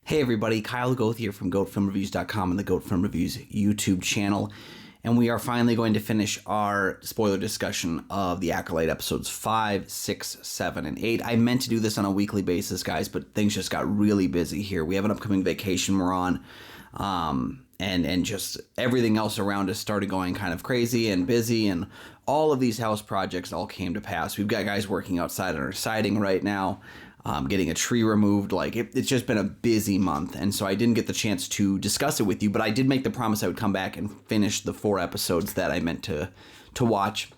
Hey everybody, Kyle Goethe here from GoatFilmReviews.com and the Goat Film Reviews YouTube channel. And we are finally going to finish our spoiler discussion of the Acolyte episodes 5, 6, 7, and 8. I meant to do this on a weekly basis, guys, but things just got really busy here. We have an upcoming vacation we're on, and just everything else around us started going kind of crazy and busy, and all of these house projects all came to pass. We've got guys working outside on our siding right now, getting a tree removed. It's just been a busy month, and so I didn't get the chance to discuss it with you, but I did make the promise I would come back and finish the 4 episodes that I meant to watch,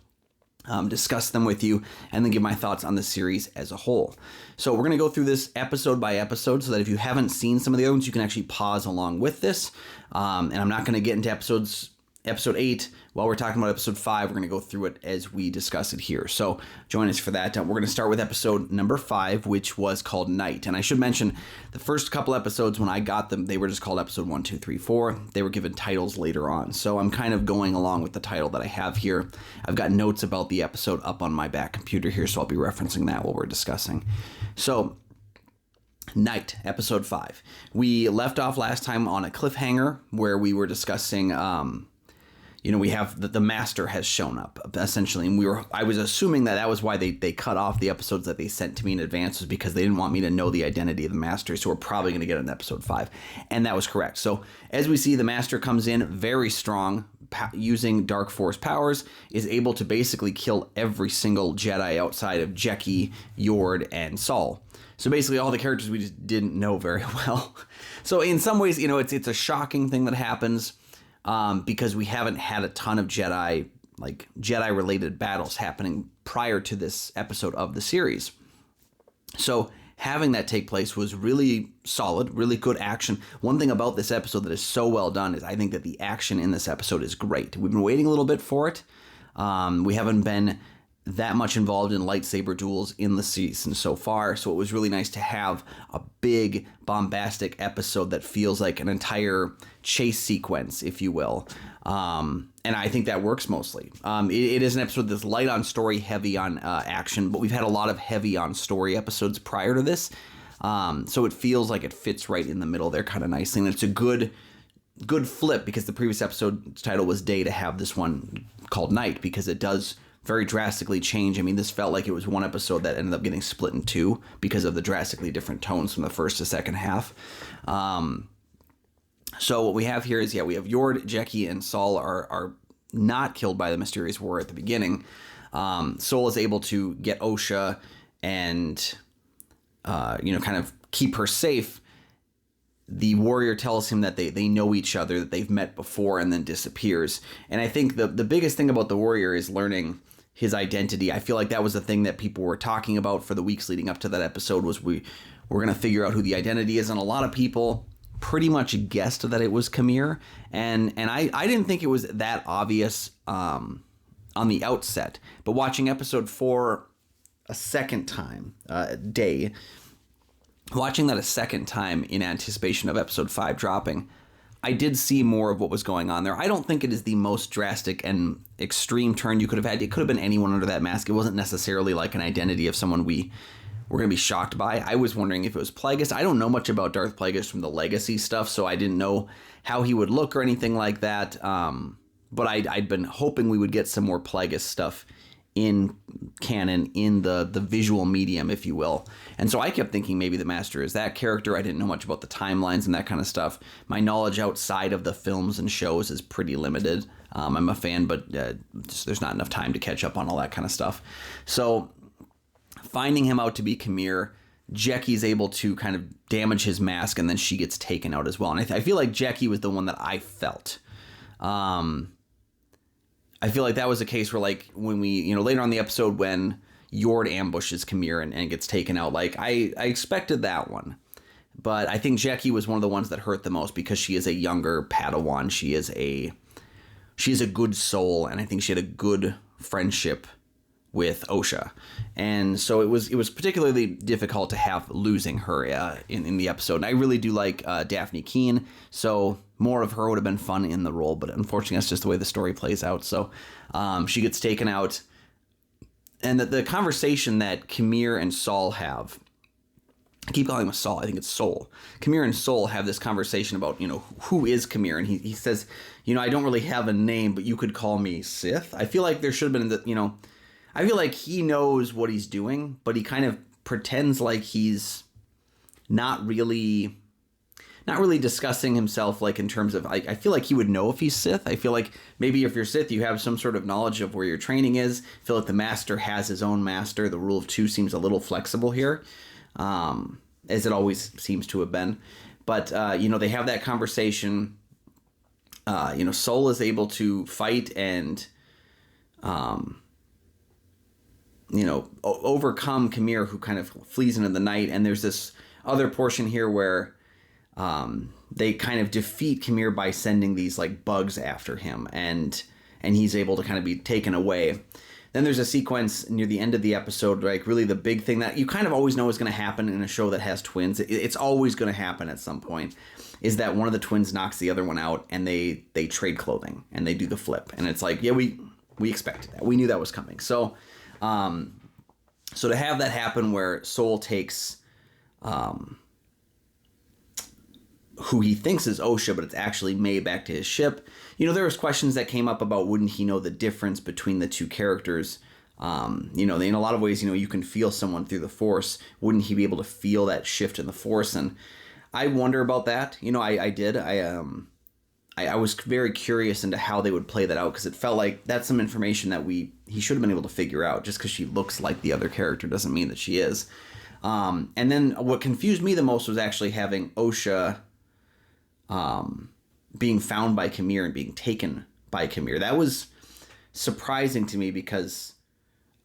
discuss them with you, and then give my thoughts on the series as a whole. So we're going to go through this episode by episode so that if you haven't seen some of the other ones, you can actually pause along with this, and I'm not going to get into episode 8 while we're talking about episode 5. We're going to go through it as we discuss it here. So join us for that. We're going to start with episode number 5, which was called Night. And I should mention the first couple episodes when I got them, they were just called episode 1, 2, 3, 4. They were given titles later on. So I'm kind of going along with the title that I have here. I've got notes about the episode up on my back computer here, so I'll be referencing that while we're discussing. So Night, episode 5. We left off last time on a cliffhanger where we were discussing we have the master has shown up, essentially, and I was assuming that was why they cut off the episodes that they sent to me in advance, was because they didn't want me to know the identity of the master, so we're probably going to get it in episode 5, and that was correct. So as we see, the master comes in very strong, using dark force powers, is able to basically kill every single Jedi outside of Jecki, Yord, and Saul. So basically all the characters we just didn't know very well. So in some ways, it's a shocking thing that happens, because we haven't had a ton of Jedi-related battles happening prior to this episode of the series. So having that take place was really solid, really good action. One thing about this episode that is so well done is I think that the action in this episode is great. We've been waiting a little bit for it. We haven't been that much involved in lightsaber duels in the season so far, so it was really nice to have a big bombastic episode that feels like an entire chase sequence, if you will, and I think that works mostly. It is an episode that's light on story, heavy on action, but we've had a lot of heavy on story episodes prior to this, so it feels like it fits right in the middle there kind of nicely, and it's a good flip, because the previous episode's title was Day, to have this one called Night, because it does very drastically change. I mean, this felt like it was one episode that ended up getting split in 2 because of the drastically different tones from the first to second half. So what we have here is, we have Yord, Jecki, and Saul are not killed by the mysterious war at the beginning. Saul is able to get Osha and, kind of keep her safe. The warrior tells him that they know each other, that they've met before, and then disappears. And I think the biggest thing about the warrior is learning his identity. I feel like that was the thing that people were talking about for the weeks leading up to that episode, was we're going to figure out who the identity is. And a lot of people pretty much guessed that it was Khmer. And I didn't think it was that obvious on the outset. But watching episode 4 a second time, Day, watching that a second time in anticipation of episode 5 dropping, I did see more of what was going on there. I don't think it is the most drastic and extreme turn you could have had. It could have been anyone under that mask. It wasn't necessarily like an identity of someone we were going to be shocked by. I was wondering if it was Plagueis. I don't know much about Darth Plagueis from the Legacy stuff, so I didn't know how he would look or anything like that. But I'd been hoping we would get some more Plagueis stuff in canon, in the visual medium, if you will. And so I kept thinking maybe the master is that character. I didn't know much about the timelines and that kind of stuff. My knowledge outside of the films and shows is pretty limited. I'm a fan, but there's not enough time to catch up on all that kind of stuff. So finding him out to be Khmer, Jecki's able to kind of damage his mask, and then she gets taken out as well. And I feel like Jecki was the one that I felt. I feel like that was a case where, like, when we, later on in the episode when Yord ambushes Khmer and gets taken out, like, I expected that one. But I think Jecki was one of the ones that hurt the most, because she is a younger Padawan. She is a good soul, and I think she had a good friendship with Osha. And so it was particularly difficult to have losing her in the episode. And I really do like Daphne Keane, so more of her would have been fun in the role, but unfortunately that's just the way the story plays out. So she gets taken out, and the conversation that Khmer and Saul have I keep calling him a Saul. I think it's Soul. Kamir and Soul have this conversation about, who is Kamir? And he says, I don't really have a name, but you could call me Sith. I feel like there should have been, I feel like he knows what he's doing, but he kind of pretends like he's not really discussing himself, like in terms of, I feel like he would know if he's Sith. I feel like maybe if you're Sith, you have some sort of knowledge of where your training is. I feel like the master has his own master. The rule of two seems a little flexible here. As it always seems to have been. But, they have that conversation. Soul is able to fight and, overcome Kamir, who kind of flees into the night. And there's this other portion here where they kind of defeat Kamir by sending these, like, bugs after him. And he's able to kind of be taken away. Then there's a sequence near the end of the episode, like really the big thing that you kind of always know is going to happen in a show that has twins. It's always going to happen at some point, is that one of the twins knocks the other one out and they trade clothing and they do the flip. And it's like, yeah, we expected that. We knew that was coming. So to have that happen where Soul takes who he thinks is Osha, but it's actually May back to his ship. There was questions that came up about wouldn't he know the difference between the two characters. In a lot of ways, you can feel someone through the Force. Wouldn't he be able to feel that shift in the Force? And I wonder about that. I did. I was very curious into how they would play that out because it felt like that's some information that he should have been able to figure out. Just because she looks like the other character doesn't mean that she is. And then what confused me the most was actually having Osha being found by Kamir and being taken by Kamir. That was surprising to me because,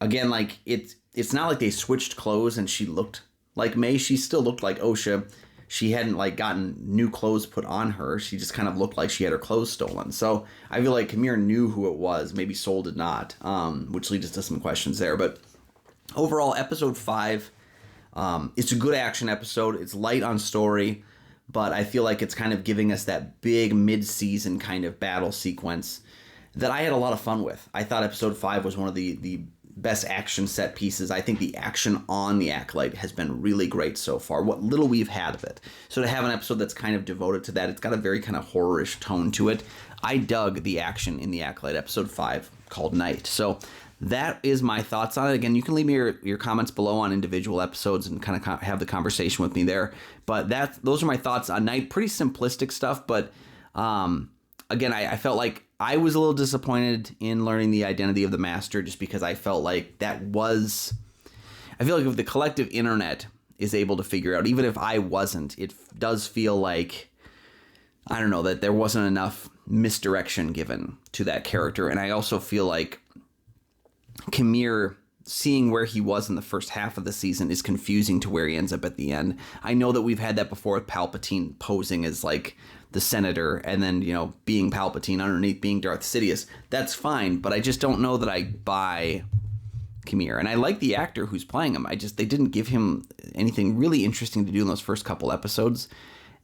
again, like it's not like they switched clothes and she looked like May. She still looked like Osha. She hadn't like gotten new clothes put on her. She just kind of looked like she had her clothes stolen. So I feel like Kamir knew who it was. Maybe Soul did not, which leads us to some questions there. But overall, episode 5, it's a good action episode. It's light on story. But I feel like it's kind of giving us that big mid-season kind of battle sequence that I had a lot of fun with. I thought episode 5 was one of the best action set pieces. I think the action on the Acolyte has been really great so far, what little we've had of it. So to have an episode that's kind of devoted to that, it's got a very kind of horror-ish tone to it. I dug the action in the Acolyte, episode 5, called Night. So that is my thoughts on it. Again, you can leave me your comments below on individual episodes and kind of have the conversation with me there. But those are my thoughts on Night. Pretty simplistic stuff, but again, I felt like I was a little disappointed in learning the identity of the Master just because I felt like I feel like if the collective internet is able to figure out, even if I wasn't, it does feel like, I don't know, that there wasn't enough misdirection given to that character. And I also feel like Kamir, seeing where he was in the first half of the season, is confusing to where he ends up at the end. I know that we've had that before with Palpatine posing as like the senator and then, being Palpatine underneath being Darth Sidious. That's fine, but I just don't know that I buy Kamir. And I like the actor who's playing him. They didn't give him anything really interesting to do in those first couple episodes.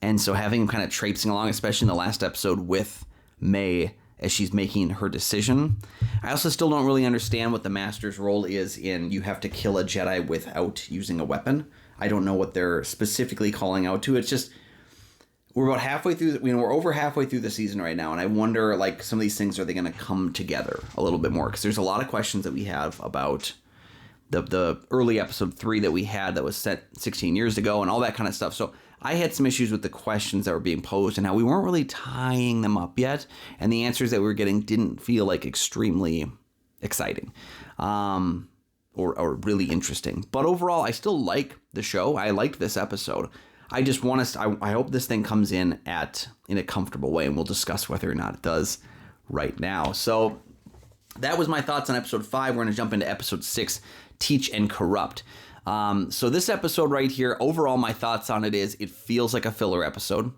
And so having him kind of traipsing along, especially in the last episode with May as she's making her decision. I also still don't really understand what the Master's role is in you have to kill a Jedi without using a weapon. I don't know what they're specifically calling out to. It's just, we're about halfway through, we're over halfway through the season right now, and I wonder, like, some of these things, are they going to come together a little bit more? Because there's a lot of questions that we have about the early episode 3 that we had that was set 16 years ago and all that kind of stuff. So I had some issues with the questions that were being posed and how we weren't really tying them up yet. And the answers that we were getting didn't feel like extremely exciting or really interesting. But overall, I still like the show. I liked this episode. I just want us, I hope this thing comes in a comfortable way, and we'll discuss whether or not it does right now. So that was my thoughts on episode 5. We're going to jump into episode 6, Teach and Corrupt. So this episode right here, overall, my thoughts on it is it feels like a filler episode.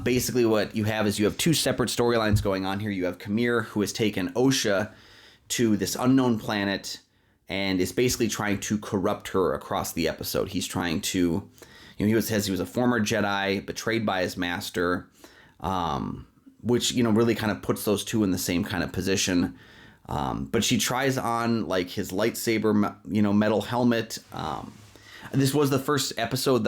Basically what you have is you have two separate storylines going on here. You have Kamir, who has taken Osha to this unknown planet and is basically trying to corrupt her across the episode. He's trying to, he was a former Jedi, betrayed by his master, which, really kind of puts those two in the same kind of position. But she tries on like his lightsaber, metal helmet. This was the first episode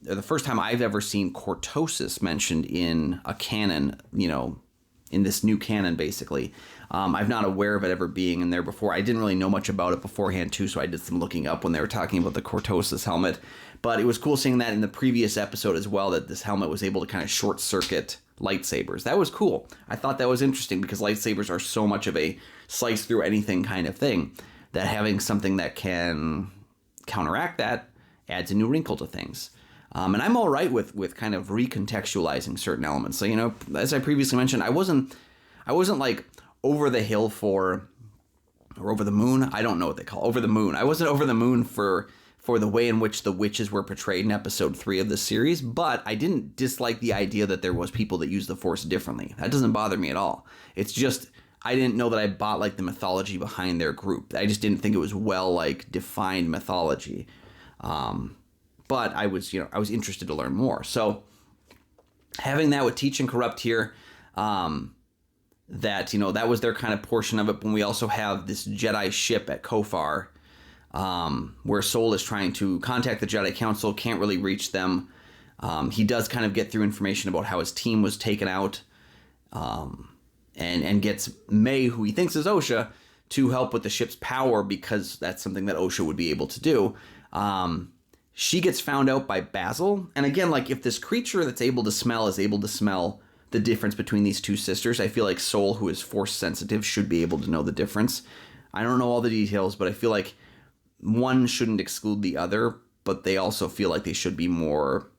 the first time I've ever seen cortosis mentioned in a canon, in this new canon, basically. I'm not aware of it ever being in there before. I didn't really know much about it beforehand, too, so I did some looking up when they were talking about the cortosis helmet. But it was cool seeing that in the previous episode as well, that this helmet was able to kind of short-circuit lightsabers. That was cool. I thought that was interesting because lightsabers are so much of a slice-through-anything kind of thing that having something that can counteract that adds a new wrinkle to things. And I'm all right with kind of recontextualizing certain elements. So, as I previously mentioned, I wasn't like over the hill or over the moon. I don't know what they call it. Over the moon. I wasn't over the moon for the way in which the witches were portrayed in episode 3 of the series, but I didn't dislike the idea that there was people that use the Force differently. That doesn't bother me at all. It's just, I didn't know that I bought like the mythology behind their group. I just didn't think it was well like defined mythology. But I was interested to learn more. So having that with Teach and Corrupt here, that was their kind of portion of it. But we also have this Jedi ship at Kofar, where Sol is trying to contact the Jedi Council, can't really reach them. He does kind of get through information about how his team was taken out, and gets May, who he thinks is Osha, to help with the ship's power because that's something that Osha would be able to do. She gets found out by Basil. And again, like if this creature that's able to smell is able to smell the difference between these two sisters, I feel like Sol, who is Force sensitive, should be able to know the difference. I don't know all the details, but I feel like one shouldn't exclude the other, but they also feel like they should be more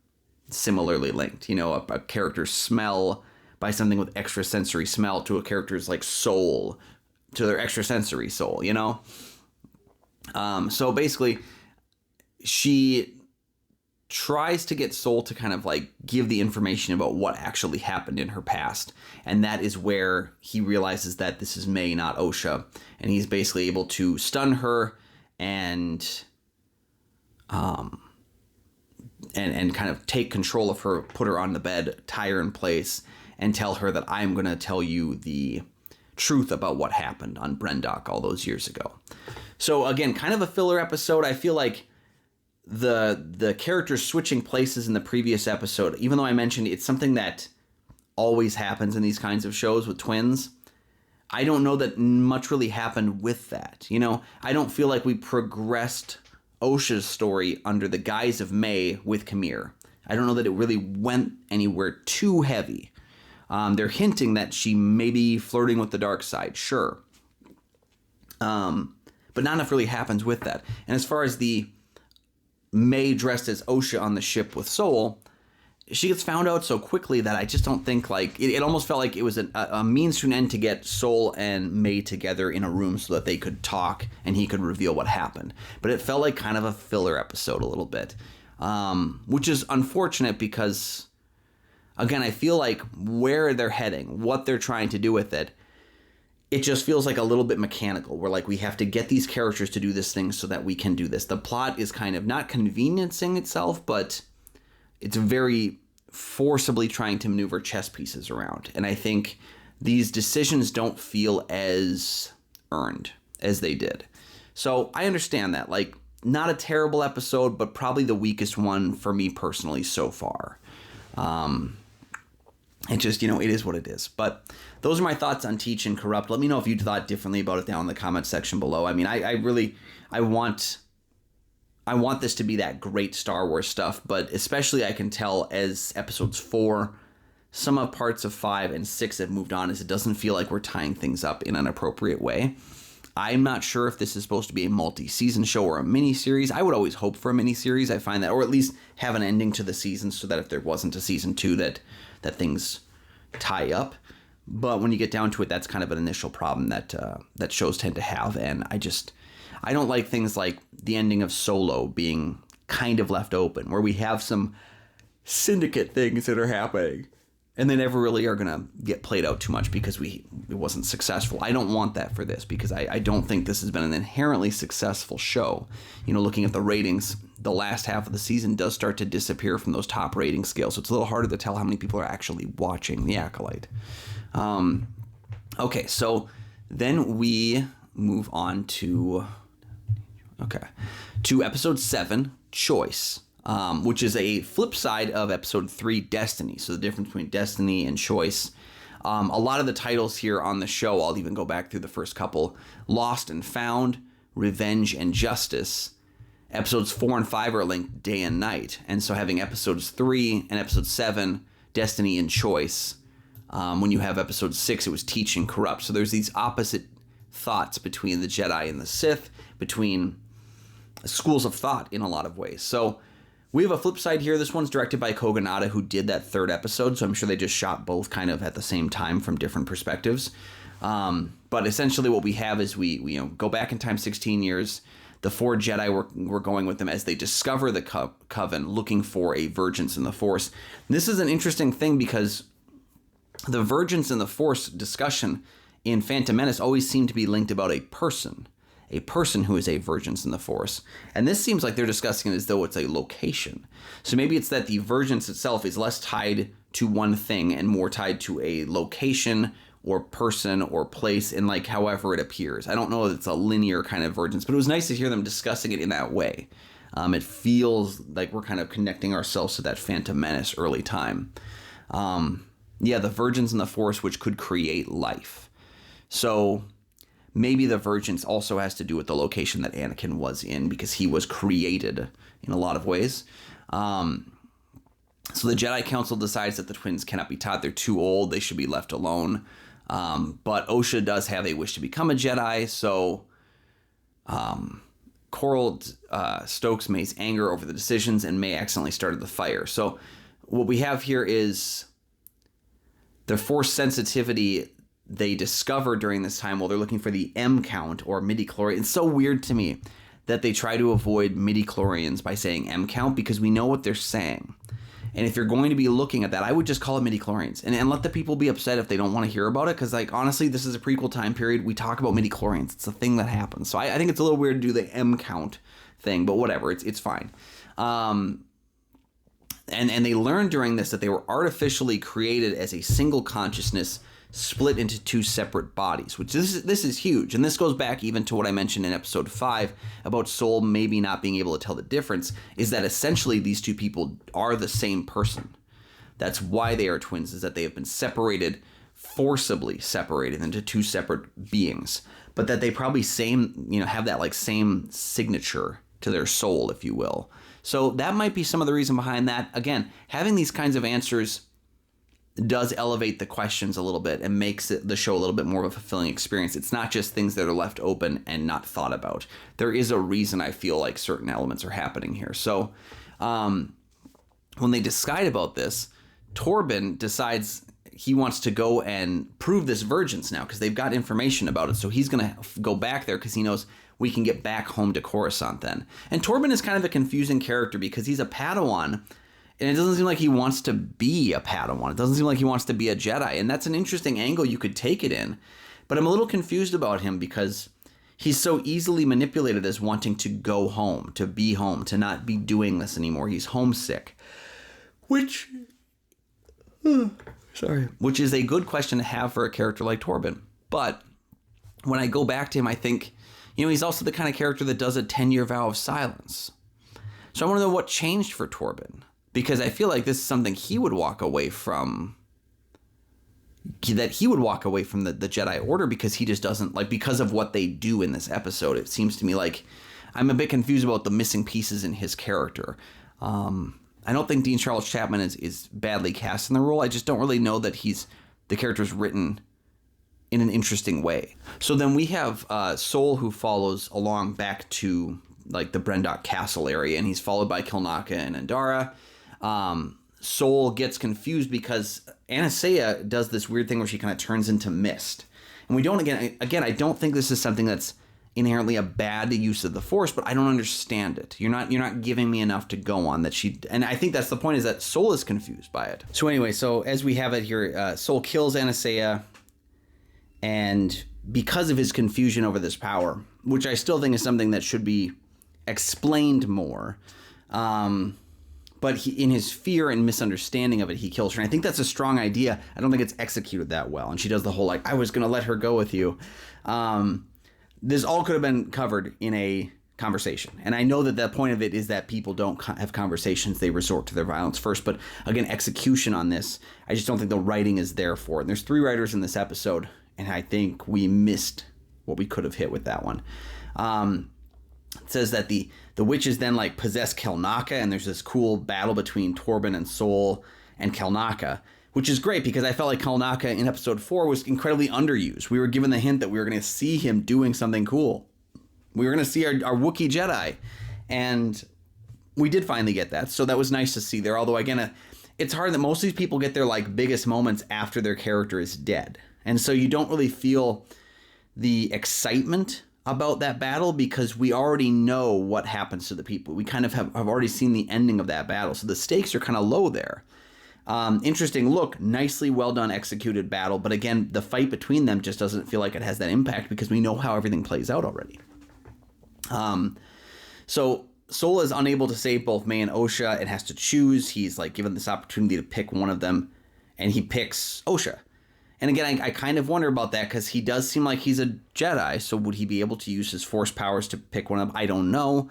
similarly linked. A character's smell by something with extrasensory smell to a character's like soul to their extrasensory soul, So basically, she tries to get Sol to kind of like give the information about what actually happened in her past. And that is where he realizes that this is May, not Osha. And he's basically able to stun her and kind of take control of her, put her on the bed, tie her in place, and tell her that I'm going to tell you the truth about what happened on Brendok all those years ago. So again, kind of a filler episode. I feel like the characters switching places in the previous episode, even though I mentioned it's something that always happens in these kinds of shows with twins, I don't know that much really happened with that. I don't feel like we progressed Osha's story under the guise of May with Khmer. I don't know that it really went anywhere too heavy. They're hinting that she may be flirting with the dark side, sure. But not enough really happens with that. And as far as the May dressed as Osha on the ship with Sol, she gets found out so quickly that I just don't think like it almost felt like it was a means to an end to get Sol and May together in a room so that they could talk and he could reveal what happened. But it felt like kind of a filler episode a little bit, which is unfortunate because, again, I feel like where they're heading, what they're trying to do with it, it just feels like a little bit mechanical. We're like, we have to get these characters to do this thing so that we can do this. The plot is kind of not conveniencing itself, but it's very forcibly trying to maneuver chess pieces around. And I think these decisions don't feel as earned as they did. So I understand that. Like, not a terrible episode, but probably the weakest one for me personally so far. It just, it is what it is. But those are my thoughts on Teach and Corrupt. Let me know if you thought differently about it down in the comment section below. I mean, I want this to be that great Star Wars stuff, but especially I can tell as episodes 4, some of parts of 5 and 6 have moved on, as it doesn't feel like we're tying things up in an appropriate way. I'm not sure if this is supposed to be a multi-season show or a mini-series. I would always hope for a mini-series. I find that, or at least have an ending to the season so that if there wasn't a season 2 that things tie up. But when you get down to it, that's kind of an initial problem that shows tend to have. And I don't like things like the ending of Solo being kind of left open, where we have some syndicate things that are happening and they never really are going to get played out too much because it wasn't successful. I don't want that for this because I don't think this has been an inherently successful show. Looking at the ratings, the last half of the season does start to disappear from those top rating scales, so it's a little harder to tell how many people are actually watching The Acolyte. Okay, so then we move on to Okay. To episode 7, Choice, which is a flip side of episode 3, Destiny. So the difference between Destiny and Choice. A lot of the titles here on the show, I'll even go back through the first couple: Lost and Found, Revenge and Justice. Episodes 4 and 5 are linked day and night. And so having episodes 3 and episode 7, Destiny and Choice. When you have episode 6, it was Teach and Corrupt. So there's these opposite thoughts between the Jedi and the Sith, between schools of thought in a lot of ways. So we have a flip side here. This one's directed by Kogonada, who did that 3rd episode. So I'm sure they just shot both kind of at the same time from different perspectives. But essentially what we have is we go back in time 16 years. The 4 Jedi were going with them as they discover the Coven, looking for a Vergence in the Force. And this is an interesting thing because the Vergence in the Force discussion in Phantom Menace always seemed to be linked about a person who is a Vergence in the Force. And this seems like they're discussing it as though it's a location. So maybe it's that the Vergence itself is less tied to one thing and more tied to a location or person or place in like however it appears. I don't know if it's a linear kind of Vergence, but it was nice to hear them discussing it in that way. It feels like we're kind of connecting ourselves to that Phantom Menace early time. The Vergence in the Force, which could create life. So maybe the Vergence also has to do with the location that Anakin was in, because he was created in a lot of ways. So the Jedi Council decides that the twins cannot be taught. They're too old. They should be left alone. But Osha does have a wish to become a Jedi, so Coral stokes May's anger over the decisions, and May accidentally started the fire. So what we have here is the Force sensitivity they discover during this time while they're looking for the M count or midi-chlorians. It's so weird to me that they try to avoid midi-chlorians by saying M count, because we know what they're saying. And if you're going to be looking at that, I would just call it midi-chlorians and let the people be upset if they don't want to hear about it. Because, like, honestly, this is a prequel time period. We talk about midi-chlorians. It's a thing that happens. So I think it's a little weird to do the M count thing, but whatever. It's fine. And they learned during this that they were artificially created as a single consciousness split into 2 separate bodies, which this is huge. And this goes back even to what I mentioned in episode 5 about Soul maybe not being able to tell the difference, is that essentially these 2 people are the same person. That's why they are twins, is that they have been separated, forcibly separated into 2 separate beings, but that they probably have that like same signature to their soul, if you will. So that might be some of the reason behind that. Again, having these kinds of answers does elevate the questions a little bit and makes the show a little bit more of a fulfilling experience. It's not just things that are left open and not thought about. There is a reason I feel like certain elements are happening here. So when they decide about this, Torben decides he wants to go and prove this Vergence now because they've got information about it. So he's going to go back there because he knows we can get back home to Coruscant then. And Torben is kind of a confusing character because he's a Padawan, and it doesn't seem like he wants to be a Padawan. It doesn't seem like he wants to be a Jedi. And that's an interesting angle you could take it in. But I'm a little confused about him because he's so easily manipulated as wanting to go home, to be home, to not be doing this anymore. He's homesick. Which is a good question to have for a character like Torben. But when I go back to him, I think, he's also the kind of character that does a 10-year vow of silence. So I want to know what changed for Torben. Because I feel like this is something he would walk away from. That he would walk away from the Jedi Order because he just doesn't, like, because of what they do in this episode. It seems to me like I'm a bit confused about the missing pieces in his character. I don't think Dean Charles Chapman is badly cast in the role. I just don't really know that the character's written in an interesting way. So then we have Sol, who follows along back to like the Brendok Castle area, and he's followed by Kilnaka and Andara. Sol gets confused because Anastasia does this weird thing where she kind of turns into mist. And we don't, again, I don't think this is something that's inherently a bad use of the Force, but I don't understand it. You're not giving me enough to go on that and I think that's the point, is that Sol is confused by it. So anyway, so as we have it here, Sol kills Anastasia, and because of his confusion over this power, which I still think is something that should be explained more, but in his fear and misunderstanding of it, he kills her. And I think that's a strong idea. I don't think it's executed that well. And she does the whole, like, I was going to let her go with you. This all could have been covered in a conversation. And I know that the point of it is that people don't have conversations. They resort to their violence first. But again, execution on this, I just don't think the writing is there for it. And there's 3 writers in this episode, and I think we missed what we could have hit with that one. It says that the witches then like possess Kelnaka, and there's this cool battle between Torben and Sol and Kelnaka, which is great because I felt like Kelnaka in episode 4 was incredibly underused. We were given the hint that we were going to see him doing something cool. We were going to see our Wookiee Jedi, and we did finally get that. So that was nice to see there. Although, again, it's hard that most of these people get their like biggest moments after their character is dead. And so you don't really feel the excitement about that battle because we already know what happens to the people. We kind of have already seen the ending of that battle. So the stakes are kind of low there. Interesting look, nicely well done executed battle. But again, the fight between them just doesn't feel like it has that impact because we know how everything plays out already. So Sol is unable to save both May and Osha and has to choose. He's like given this opportunity to pick one of them, and he picks Osha. And again, I kind of wonder about that because he does seem like he's a Jedi. So would he be able to use his Force powers to pick one of them? I don't know.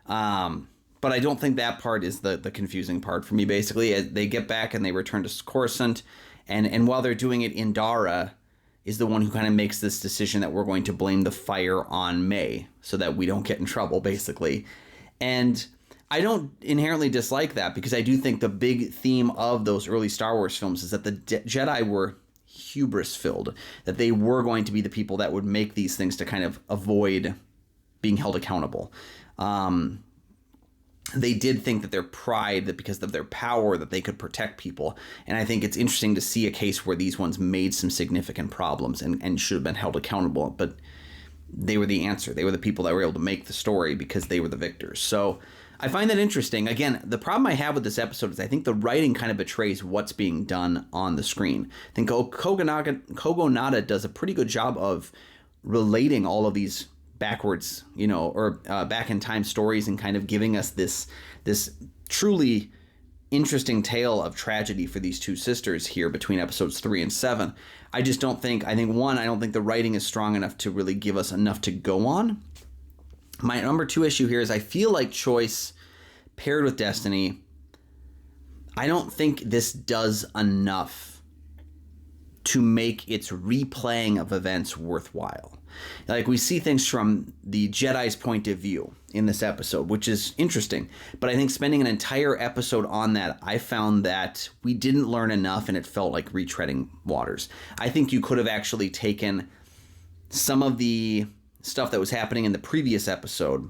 But I don't think that part is the confusing part for me. Basically, they get back and they return to Coruscant, and while they're doing it, Indara is the one who kind of makes this decision that we're going to blame the fire on May so that we don't get in trouble, basically. And I don't inherently dislike that because I do think the big theme of those early Star Wars films is that the Jedi were hubris-filled, that they were going to be the people that would make these things to kind of avoid being held accountable. They did think that their pride, that because of their power, that they could protect people. And I think it's interesting to see a case where these ones made some significant problems and should have been held accountable. But they were the answer. They were the people that were able to make the story because they were the victors. So I find that interesting. Again, the problem I have with this episode is I think the writing kind of betrays what's being done on the screen. I think Kogonada does a pretty good job of relating all of these backwards, or back in time stories and kind of giving us this truly interesting tale of tragedy for these two sisters here between episodes 3 and 7. I don't think the writing is strong enough to really give us enough to go on. My number 2 issue here is I feel like Choice paired with Destiny, I don't think this does enough to make its replaying of events worthwhile. Like, we see things from the Jedi's point of view in this episode, which is interesting. But I think spending an entire episode on that, I found that we didn't learn enough and it felt like retreading waters. I think you could have actually taken some of the stuff that was happening in the previous episode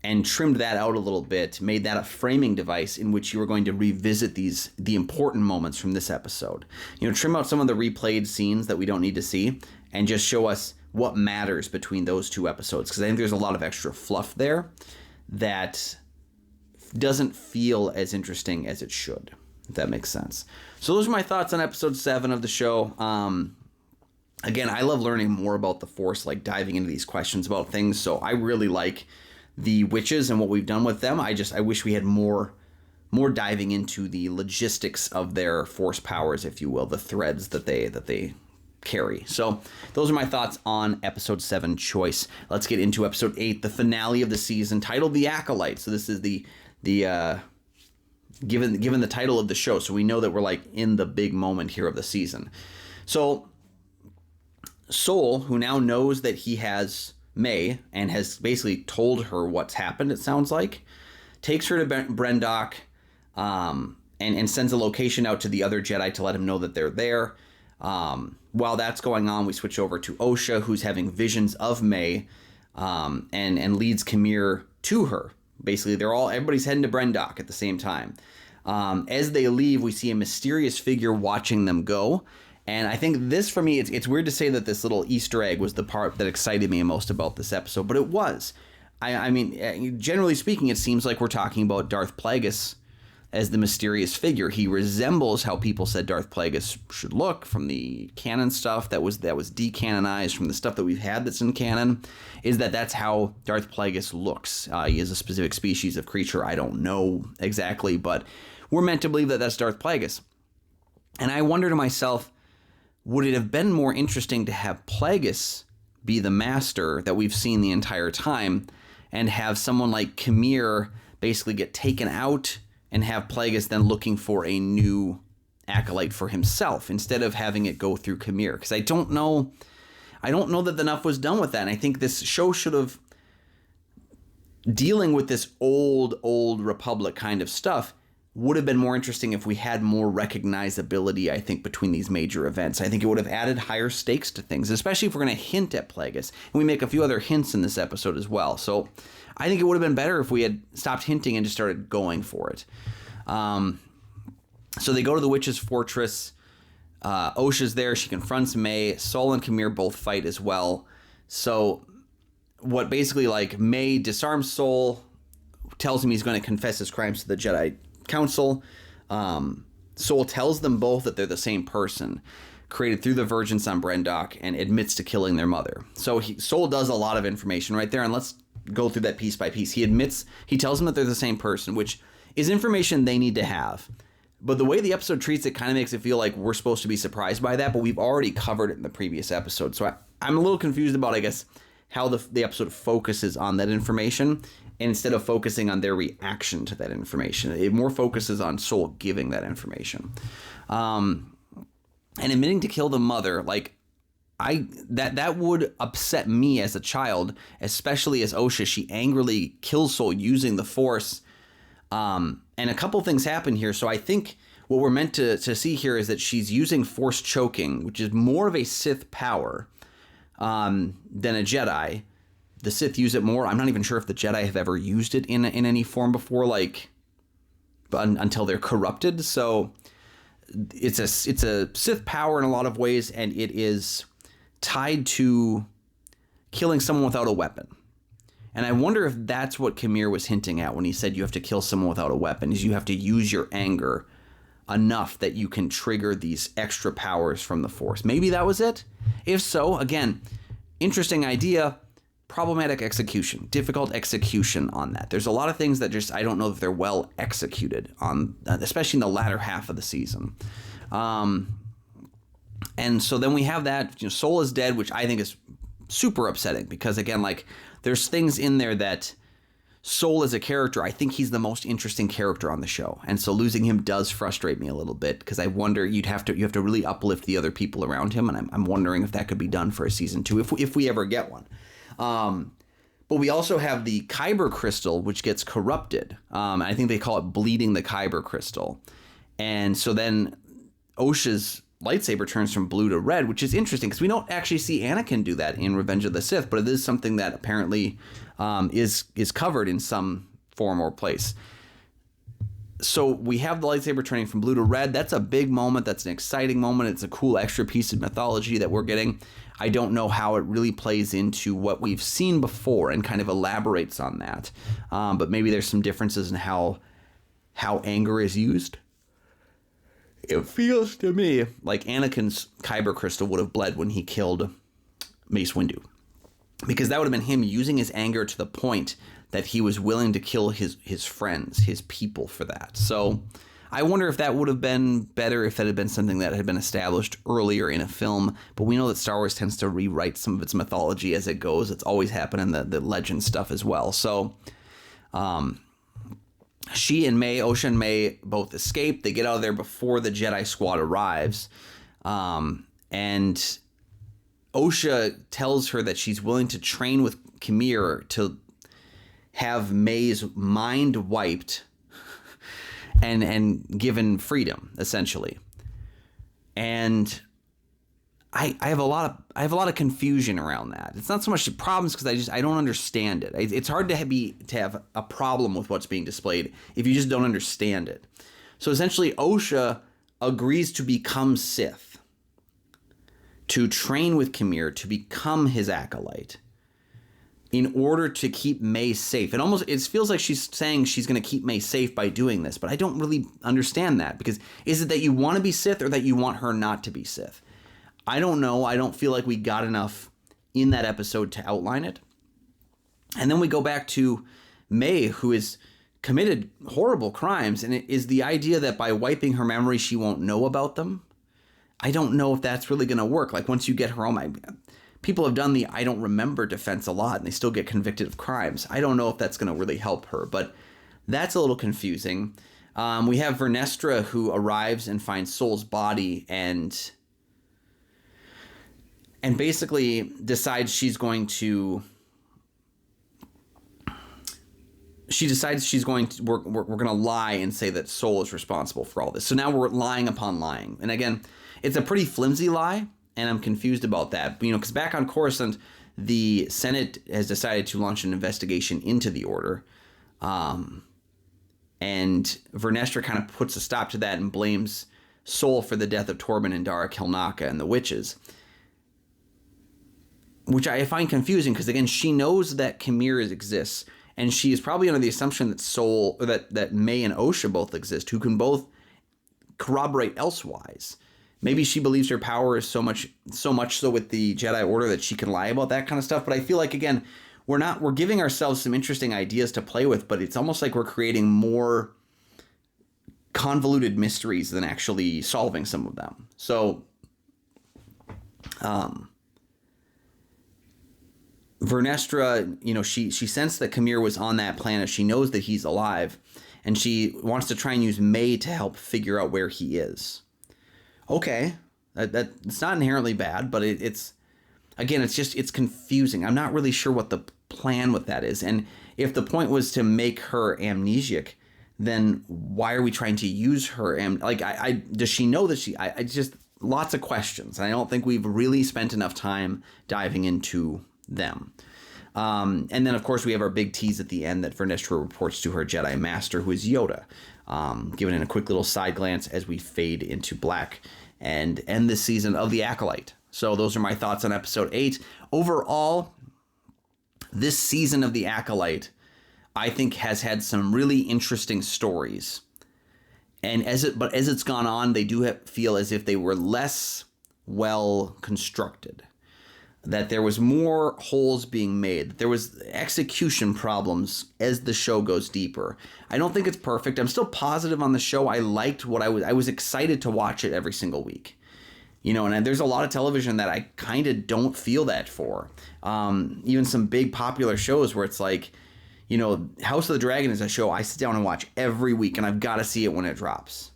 and trimmed that out a little bit, made that a framing device in which you were going to revisit the important moments from this episode. Trim out some of the replayed scenes that we don't need to see and just show us what matters between those 2 episodes. Because I think there's a lot of extra fluff there that doesn't feel as interesting as it should, if that makes sense. So those are my thoughts on episode 7 of the show. Again, I love learning more about the Force, like diving into these questions about things. So I really like the witches and what we've done with them. I wish we had more diving into the logistics of their Force powers, if you will, the threads that they carry. So those are my thoughts on episode 7, Choice. Let's get into episode 8, the finale of the season, titled The Acolyte. So this is the given the title of the show, so we know that we're like in the big moment here of the season. So Sol, who now knows that he has May and has basically told her what's happened, it sounds like, takes her to Brendok and sends a location out to the other Jedi to let him know that they're there. While that's going on, we switch over to Osha, who's having visions of May, and leads Kamir to her. Basically, everybody's heading to Brendok at the same time. As they leave, we see a mysterious figure watching them go. And I think this, for me, it's weird to say that this little Easter egg was the part that excited me most about this episode, but it was. I mean, generally speaking, it seems like we're talking about Darth Plagueis as the mysterious figure. He resembles how people said Darth Plagueis should look from the canon stuff that was decanonized from the stuff that we've had that's in canon, that's how Darth Plagueis looks. He is a specific species of creature. I don't know exactly, but we're meant to believe that that's Darth Plagueis. And I wonder to myself, would it have been more interesting to have Plagueis be the master that we've seen the entire time, and have someone like Khmer basically get taken out and have Plagueis then looking for a new acolyte for himself instead of having it go through Khmer. Because I don't know that enough was done with that. And I think this show should have, dealing with this old Republic kind of stuff, would have been more interesting if we had more recognizability, I think, between these major events. I think it would have added higher stakes to things, especially if we're going to hint at Plagueis. And we make a few other hints in this episode as well. So I think it would have been better if we had stopped hinting and just started going for it. So they go to the witch's fortress. Osha's there. She confronts May. Sol and Khmer both fight as well. So what basically, like, May disarms Sol, tells him he's going to confess his crimes to the Jedi Council. Sol tells them both that they're the same person, created through the Virgins on Brendok, and admits to killing their mother. So Sol does a lot of information right there, and let's go through that piece by piece. He tells them that they're the same person, which is information they need to have. But the way the episode treats it kind of makes it feel like we're supposed to be surprised by that, but we've already covered it in the previous episode. So I'm a little confused about, I guess, how the episode focuses on that information instead of focusing on their reaction to that information. It more focuses on Sol giving that information. And admitting to kill the mother, like, that would upset me as a child, especially as Osha. She angrily kills Sol using the Force. And a couple things happen here. So I think what we're meant to see here is that she's using Force choking, which is more of a Sith power than a Jedi. The Sith use it more. I'm not even sure if the Jedi have ever used it in any form before, like, until they're corrupted. So it's a Sith power in a lot of ways, and it is tied to killing someone without a weapon. And I wonder if that's what Khmer was hinting at when he said you have to kill someone without a weapon, is you have to use your anger enough that you can trigger these extra powers from the Force. Maybe that was it. If so, again, interesting idea, problematic execution, difficult execution on that. There's a lot of things that just, I don't know if they're well executed on, especially in the latter half of the season. And so then we have that, Sol is dead, which I think is super upsetting because, again, like, there's things in there that Sol as a character, I think he's the most interesting character on the show. And so losing him does frustrate me a little bit because I wonder you have to really uplift the other people around him. And I'm wondering if that could be done for a season 2, if we ever get one. But we also have the Kyber crystal, which gets corrupted. I think they call it bleeding the Kyber crystal. And so then Osha's lightsaber turns from blue to red, which is interesting because we don't actually see Anakin do that in Revenge of the Sith, but it is something that apparently is covered in some form or place. So we have the lightsaber turning from blue to red. That's a big moment. That's an exciting moment. It's a cool extra piece of mythology that we're getting. I don't know how it really plays into what we've seen before and kind of elaborates on that. But maybe there's some differences in how anger is used. It feels to me like Anakin's Kyber crystal would have bled when he killed Mace Windu. Because that would have been him using his anger to the point that he was willing to kill his friends, his people for that. So I wonder if that would have been better if that had been something that had been established earlier in a film. But we know that Star Wars tends to rewrite some of its mythology as it goes. It's always happened in the legend stuff as well. So she and Osha and May both escape. They get out of there before the Jedi squad arrives. And Osha tells her that she's willing to train with Khmer to have May's mind wiped and given freedom, essentially. And I have a lot of confusion around that. It's not so much the problems because I don't understand it. It's hard to have a problem with what's being displayed if you just don't understand it. So essentially, Osha agrees to become Sith, to train with Khmer, to become his acolyte, in order to keep May safe. It feels like she's saying she's going to keep May safe by doing this, but I don't really understand that, because is it that you want to be Sith or that you want her not to be Sith? I don't know. I don't feel like we got enough in that episode to outline it. And then we go back to May, who has committed horrible crimes, and it is the idea that by wiping her memory, she won't know about them. I don't know if that's really going to work. Like, once you get her home, people have done the I don't remember defense a lot, and they still get convicted of crimes. I don't know if that's going to really help her, but that's a little confusing. We have Vernestra, who arrives and finds Soul's body and basically decides she's going to... we're going to lie and say that Soul is responsible for all this. So now we're lying upon lying. And again, it's a pretty flimsy lie, and I'm confused about that. Because back on Coruscant, the Senate has decided to launch an investigation into the Order. And Vernestra kind of puts a stop to that and blames Soul for the death of Torben and Dara Kelnaka and the witches. Which I find confusing because, again, she knows that Khmer exists. And she is probably under the assumption that Soul, or that May and Osha both exist, who can both corroborate elsewise. Maybe she believes her power is so much so with the Jedi Order that she can lie about that kind of stuff. But I feel like, again, we're giving ourselves some interesting ideas to play with, but it's almost like we're creating more convoluted mysteries than actually solving some of them. So, Vernestra, she sensed that Khmer was on that planet. She knows that he's alive, and she wants to try and use May to help figure out where he is. Okay, that it's not inherently bad, but it's confusing. I'm not really sure what the plan with that is. And if the point was to make her amnesiac, then why are we trying to use her? Does she know that I just, lots of questions. I don't think we've really spent enough time diving into them. And then, of course, we have our big tease at the end that Vernestra reports to her Jedi Master, who is Yoda, given in a quick little side glance as we fade into black and end this season of The Acolyte. So those are my thoughts on episode 8. Overall, this season of The Acolyte, I think, has had some really interesting stories. And as it's gone on, they do feel as if they were less well constructed. That there was more holes being made. That there was execution problems as the show goes deeper. I don't think it's perfect. I'm still positive on the show. I liked what I was excited to watch it every single week. And there's a lot of television that I kind of don't feel that for. Even some big popular shows where it's like, House of the Dragon is a show I sit down and watch every week, and I've got to see it when it drops.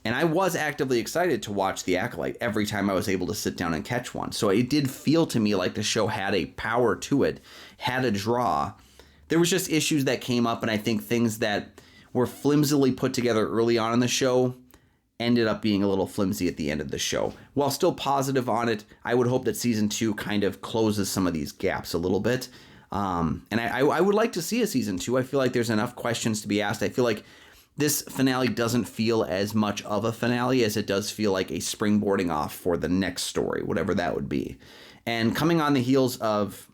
And I was actively excited to watch The Acolyte every time I was able to sit down and catch one. So it did feel to me like the show had a power to it, had a draw. There was just issues that came up, and I think things that were flimsily put together early on in the show ended up being a little flimsy at the end of the show. While still positive on it, I would hope that season 2 kind of closes some of these gaps a little bit. And I would like to see a season 2. I feel like there's enough questions to be asked. I feel like this finale doesn't feel as much of a finale as it does feel like a springboarding off for the next story, whatever that would be. And coming on the heels of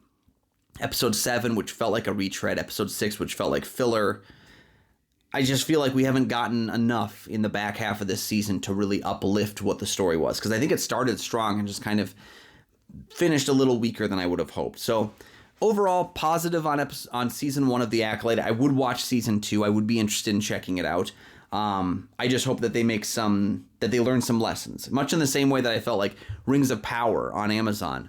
episode 7, which felt like a retread, episode 6, which felt like filler, I just feel like we haven't gotten enough in the back half of this season to really uplift what the story was. Because I think it started strong and just kind of finished a little weaker than I would have hoped. So overall, positive on season 1 of The Acolyte. I would watch season 2. I would be interested in checking it out. I just hope that they learn some lessons. Much in the same way that I felt like Rings of Power on Amazon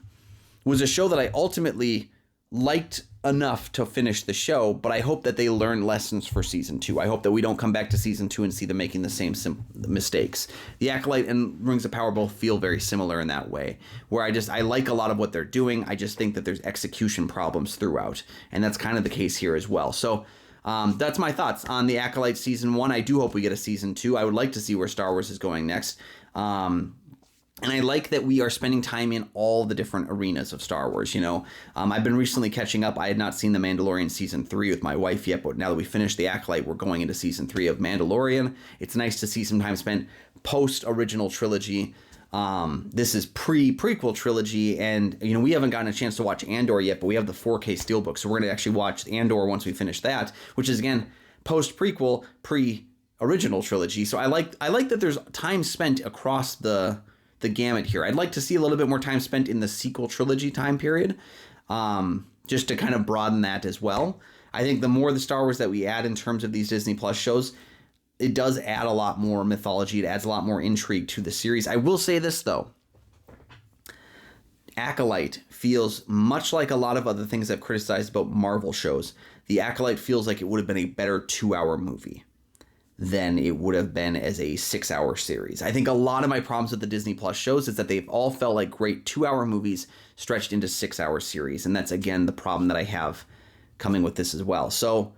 was a show that I ultimately liked enough to finish the show, but I hope that they learn lessons for season 2. I hope that we don't come back to season 2 and see them making the same mistakes. The Acolyte and Rings of Power both feel very similar in that way, where I like a lot of what they're doing. I just think that there's execution problems throughout, and that's kind of the case here as well. So that's my thoughts on The Acolyte season 1. I do hope we get a season 2. I would like to see where Star Wars is going next. And I like that we are spending time in all the different arenas of Star Wars, I've been recently catching up. I had not seen The Mandalorian Season 3 with my wife yet, but now that we finished The Acolyte, we're going into Season 3 of Mandalorian. It's nice to see some time spent post-original trilogy. This is prequel trilogy, and, we haven't gotten a chance to watch Andor yet, but we have the 4K Steelbook, so we're going to actually watch Andor once we finish that, which is, again, post-prequel, pre-original trilogy. So I like that there's time spent across the gamut here. I'd like to see a little bit more time spent in the sequel trilogy time period, just to kind of broaden that as well. I think the more the Star Wars that we add in terms of these Disney Plus shows, it does add a lot more mythology. It adds a lot more intrigue to the series. I will say this, though. Acolyte feels much like a lot of other things I've criticized about Marvel shows. The Acolyte feels like it would have been a better 2-hour movie than it would have been as a 6-hour series. I think a lot of my problems with the Disney Plus shows is that they've all felt like great 2-hour movies stretched into 6-hour series. And that's, again, the problem that I have coming with this as well. So,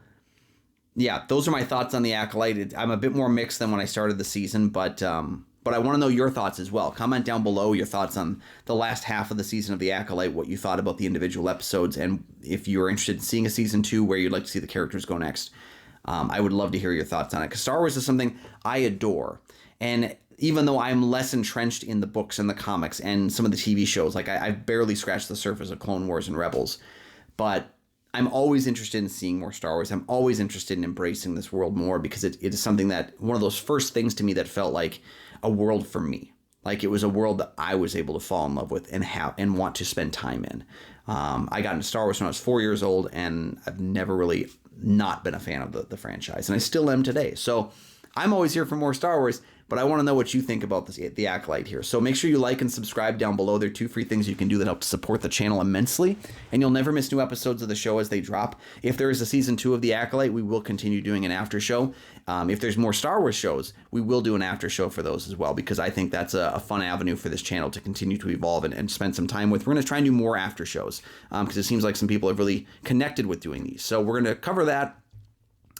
yeah, those are my thoughts on the Acolyte. I'm a bit more mixed than when I started the season, but I want to know your thoughts as well. Comment down below your thoughts on the last half of the season of the Acolyte, what you thought about the individual episodes, and if you're interested in seeing a season 2, where you'd like to see the characters go next. I would love to hear your thoughts on it, because Star Wars is something I adore. And even though I'm less entrenched in the books and the comics and some of the TV shows, like I've barely scratched the surface of Clone Wars and Rebels, but I'm always interested in seeing more Star Wars. I'm always interested in embracing this world more, because it is something that, one of those first things to me that felt like a world for me. Like it was a world that I was able to fall in love with and want to spend time in. I got into Star Wars when I was 4 years old, and I've never really not been a fan of the franchise, and I still am today. So I'm always here for more Star Wars, but I want to know what you think about the Acolyte here. So make sure you like and subscribe down below. There are 2 free things you can do that help to support the channel immensely, and you'll never miss new episodes of the show as they drop. If there is a season 2 of the Acolyte, we will continue doing an after show. If there's more Star Wars shows, we will do an after show for those as well, because I think that's a fun avenue for this channel to continue to evolve and spend some time with. We're going to try and do more after shows, because it seems like some people have really connected with doing these. So we're going to cover that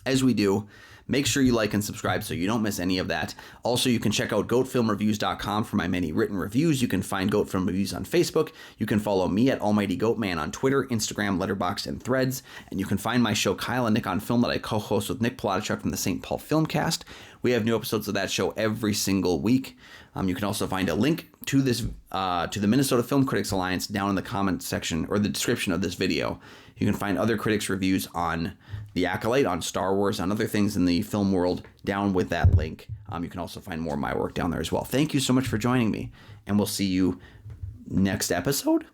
as we do. Make sure you like and subscribe so you don't miss any of that. Also, you can check out goatfilmreviews.com for my many written reviews. You can find Goat Film Reviews on Facebook. You can follow me at Almighty Goatman on Twitter, Instagram, Letterboxd, and Threads. And you can find my show Kyle and Nick on Film that I co-host with Nick Polatichuk from the St. Paul Filmcast. We have new episodes of that show every single week. You can also find a link to this to the Minnesota Film Critics Alliance down in the comment section or the description of this video. You can find other critics' reviews on The Acolyte, on Star Wars, on other things in the film world down with that link. You can also find more of my work down there as well. Thank you so much for joining me, and we'll see you next episode.